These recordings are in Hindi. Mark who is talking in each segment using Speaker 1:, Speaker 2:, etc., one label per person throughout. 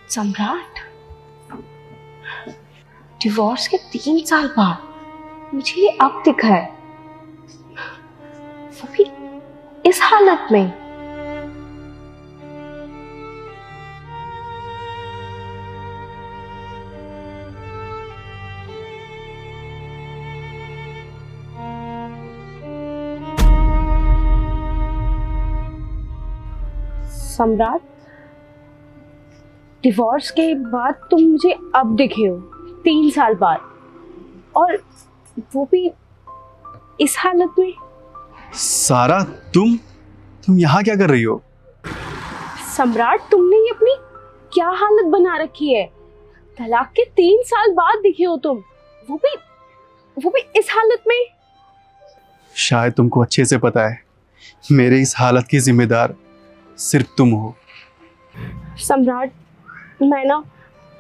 Speaker 1: सम्राट, डिवोर्स के 3 साल बाद मुझे ये अब दिखा है, वो भी इस हालत में। सम्राट, डिवोर्स के बाद तुम मुझे अब दिखे हो 3 साल बाद, और वो भी इस हालत में।
Speaker 2: सारा, तुम यहाँ क्या कर रही हो?
Speaker 1: सम्राट, तुमने ये अपनी क्या हालत बना रखी है? तलाक के 3 साल बाद दिखे हो तुम, वो भी इस हालत में।
Speaker 2: शायद तुमको अच्छे से पता है मेरे इस हालत की जिम्मेदार सिर्फ तुम हो।
Speaker 1: सम्राट, मैं ना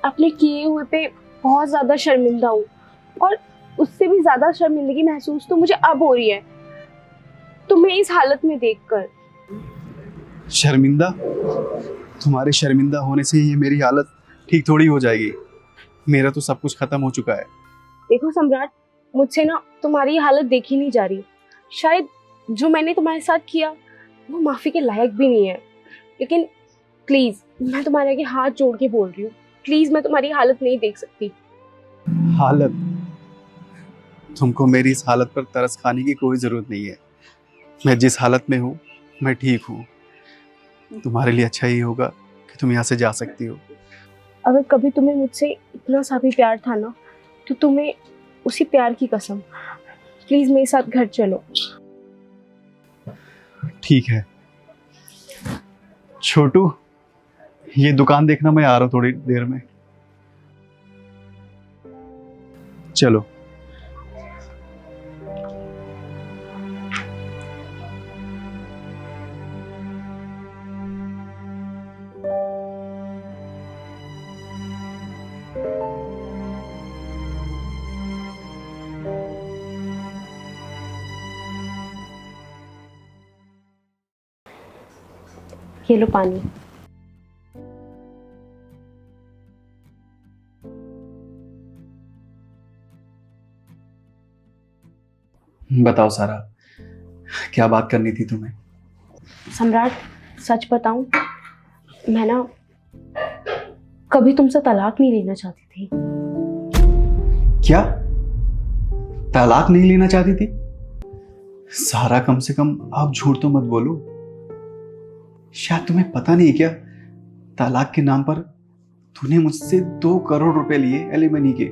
Speaker 1: अपने किए हुए पे बहुत ज्यादा शर्मिंदा हूँ, और उससे भी ज्यादा शर्मिंदगी महसूस तो मुझे अब हो रही है तुम्हें इस हालत में देखकर।
Speaker 2: शर्मिंदा? तुम्हारे शर्मिंदा होने से ये मेरी हालत ठीक थोड़ी हो जाएगी। मेरा तो सब कुछ खत्म हो चुका है।
Speaker 1: देखो सम्राट, मुझसे ना तुम्हारी ये हालत देखी नहीं जा रही। शायद जो मैंने तुम्हारे साथ किया वो माफी के लायक भी नहीं है, लेकिन प्लीज मैं तुम्हारे आगे हाथ जोड़ के बोल रही हूँ, प्लीज मैं तुम्हारी हालत नहीं देख सकती।
Speaker 2: हालत? तुमको मेरी इस हालत पर तरस खाने की कोई जरूरत नहीं है। मैं जिस हालत में हूँ मैं ठीक हूँ। तुम्हारे लिए अच्छा ही होगा कि तुम यहाँ से जा सकती हो।
Speaker 1: अगर कभी तुम्हें मुझसे इतना सा भी प्यार था ना, तो तुम्हें उसी प्यार की कसम, प्लीज मेरे साथ घर चलो।
Speaker 2: ठीक है छोटू, ये दुकान देखना, मैं आ रहा हूँ थोड़ी देर में। चलो।
Speaker 1: ये लो पानी।
Speaker 2: बताओ सारा, क्या बात करनी थी तुम्हें?
Speaker 1: सम्राट, सच बताऊं, मैं ना कभी तुमसे तलाक नहीं लेना चाहती थी।
Speaker 2: क्या? तलाक नहीं लेना चाहती थी? सारा, कम से कम आप झूठ तो मत बोलो। शायद तुम्हें पता नहीं क्या, तलाक के नाम पर तूने मुझसे 2 करोड़ रुपए लिए एलिमनी के।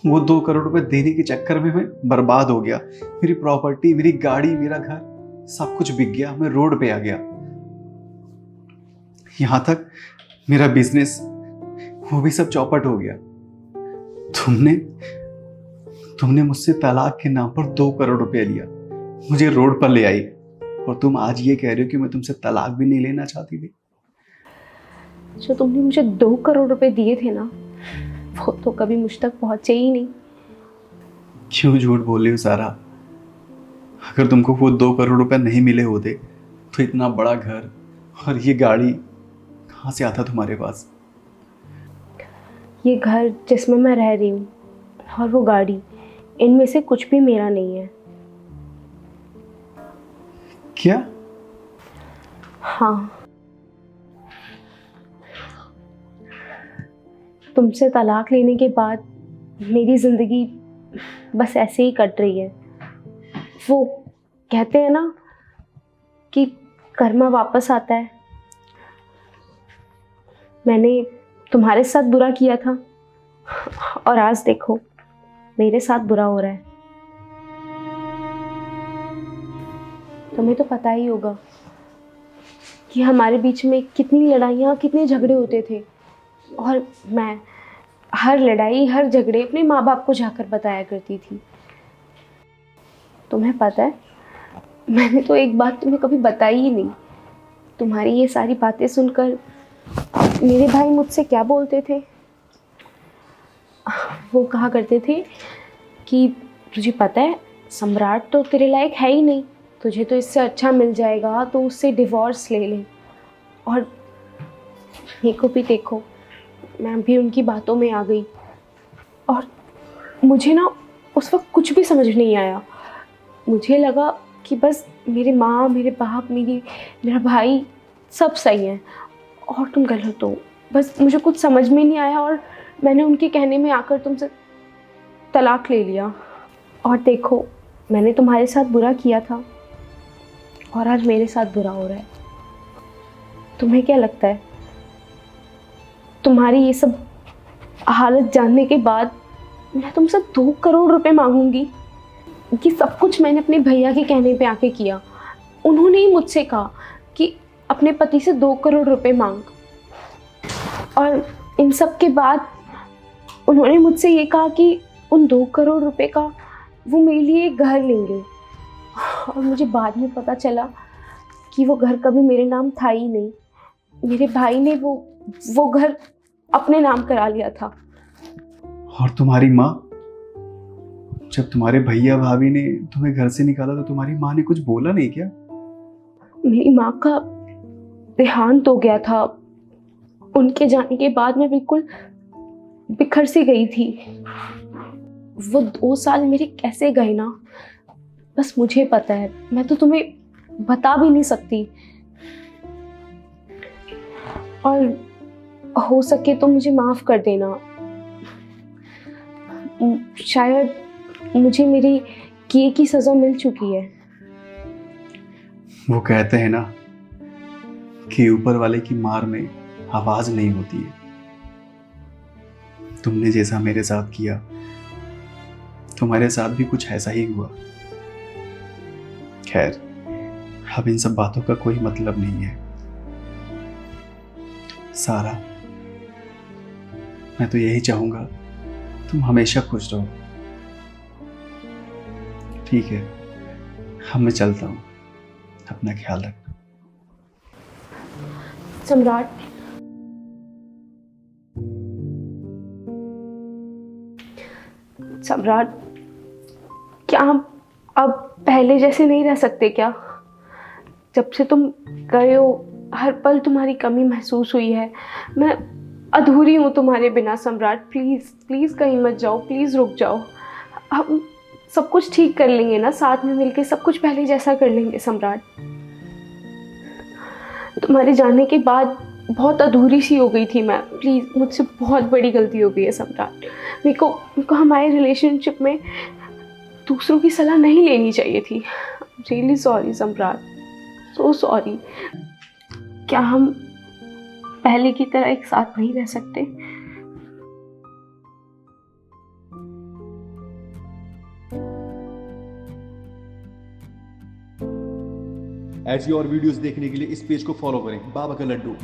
Speaker 2: वो 2 करोड़ रुपए देने के चक्कर में मैं बर्बाद हो गया। मेरी प्रॉपर्टी, मेरी गाड़ी, मेरा घर, सब कुछ बिक गया। मैं रोड पे आ गया। यहां तक मेरा बिजनेस, वो भी सब चौपट हो गया। तुमने मुझसे तलाक के नाम पर 2 करोड़ रुपए लिया, मुझे रोड पर ले आई, और तुम आज ये कह रहे हो कि मैं तुमसे तलाक भी नहीं लेना चाहती थी।
Speaker 1: जो तुमने मुझे 2 करोड़ रुपए दिए थे ना, वो तो कभी मुझ तक पहुंचे ही नहीं।
Speaker 2: क्यों झूठ बोल रही हो सारा? अगर तुमको वो 2 करोड़ रुपए नहीं मिले होते तो इतना बड़ा घर और ये गाड़ी कहाँ से आता तुम्हारे पास?
Speaker 1: ये घर जिसमें मैं रह रही हूँ और वो गाड़ी, इनमें से कुछ भी मेरा नहीं है।
Speaker 2: क्या?
Speaker 1: हाँ, तुमसे तलाक लेने के बाद मेरी जिंदगी बस ऐसे ही कट रही है। वो कहते हैं ना कि कर्मा वापस आता है। मैंने तुम्हारे साथ बुरा किया था, और आज देखो मेरे साथ बुरा हो रहा है। तुम्हें तो पता ही होगा कि हमारे बीच में कितनी लड़ाइयाँ, कितने झगड़े होते थे, और मैं हर लड़ाई, हर झगड़े अपने माँ बाप को जाकर बताया करती थी। तुम्हें पता है, मैंने तो एक बात तुम्हें कभी बताई ही नहीं। तुम्हारी ये सारी बातें सुनकर मेरे भाई मुझसे क्या बोलते थे? वो कहा करते थे कि तुझे पता है, सम्राट तो तेरे लायक है ही नहीं, तुझे तो इससे अच्छा मिल जाएगा तो उससे डिवोर्स ले ले। और मेरे को भी देखो, मैं भी उनकी बातों में आ गई और मुझे ना उस वक्त कुछ भी समझ नहीं आया। मुझे लगा कि बस मेरे माँ, मेरे बाप, मेरा भाई सब सही हैं और तुम गलत हो। बस मुझे कुछ समझ में नहीं आया और मैंने उनके कहने में आकर तुमसे तलाक ले लिया। और देखो, मैंने तुम्हारे साथ बुरा किया था और आज मेरे साथ बुरा हो रहा है। तुम्हें क्या लगता है, तुम्हारी ये सब हालत जानने के बाद मैं तुमसे 2 करोड़ रुपए मांगूंगी? ये सब कुछ मैंने अपने भैया के कहने पे आके किया। उन्होंने ही मुझसे कहा कि अपने पति से 2 करोड़ रुपए मांग, और इन सब के बाद उन्होंने मुझसे ये कहा कि उन 2 करोड़ रुपए का वो मेरे लिए एक घर लेंगे। और मुझे बाद में पता चला कि वो घर कभी मेरे नाम था ही नहीं। मेरे भाई ने वो घर अपने नाम करा लिया था।
Speaker 2: और तुम्हारी माँ, जब तुम्हारे भैया भाभी ने तुम्हें घर से निकाला तो तुम्हारी माँ ने कुछ बोला नहीं क्या?
Speaker 1: मेरी माँ का देहांत हो गया था। उनके जाने के बाद मैं बिल्कुल बिखर सी गई थी। वो 2 साल मेरे कैसे गए ना, बस मुझे पता है। मैं तो तुम्हें बता भी नहीं सकती। और हो सके तो मुझे माफ कर देना। शायद मुझे मेरी किए की सजा मिल चुकी है।
Speaker 2: वो कहते हैं ना कि ऊपर वाले की मार में आवाज नहीं होती है। तुमने जैसा मेरे साथ किया, तुम्हारे साथ भी कुछ ऐसा ही हुआ। खैर, अब इन सब बातों का कोई मतलब नहीं है। सारा, मैं तो यही चाहूंगा तुम हमेशा खुश रहो। ठीक है, अब मैं चलता हूँ। अपना ख्याल रखना।
Speaker 1: सम्राट, सम्राट, क्या हम अब पहले जैसे नहीं रह सकते क्या? जब से तुम गए हो हर पल तुम्हारी कमी महसूस हुई है। मैं अधूरी हूँ तुम्हारे बिना। सम्राट, प्लीज़ प्लीज़ कहीं मत जाओ, प्लीज़ रुक जाओ। हम सब कुछ ठीक कर लेंगे ना, साथ में मिलके सब कुछ पहले जैसा कर लेंगे। सम्राट, तुम्हारे जाने के बाद बहुत अधूरी सी हो गई थी मैं। प्लीज़, मुझसे बहुत बड़ी गलती हो गई है सम्राट। मेरे को हमारे रिलेशनशिप में दूसरों की सलाह नहीं लेनी चाहिए थी। रियली सॉरी सम्राट, सो सॉरी। क्या हम पहले की तरह एक साथ नहीं रह सकते?
Speaker 3: ऐसी और वीडियोस देखने के लिए इस पेज को फॉलो करें, बाबा का लड्डू।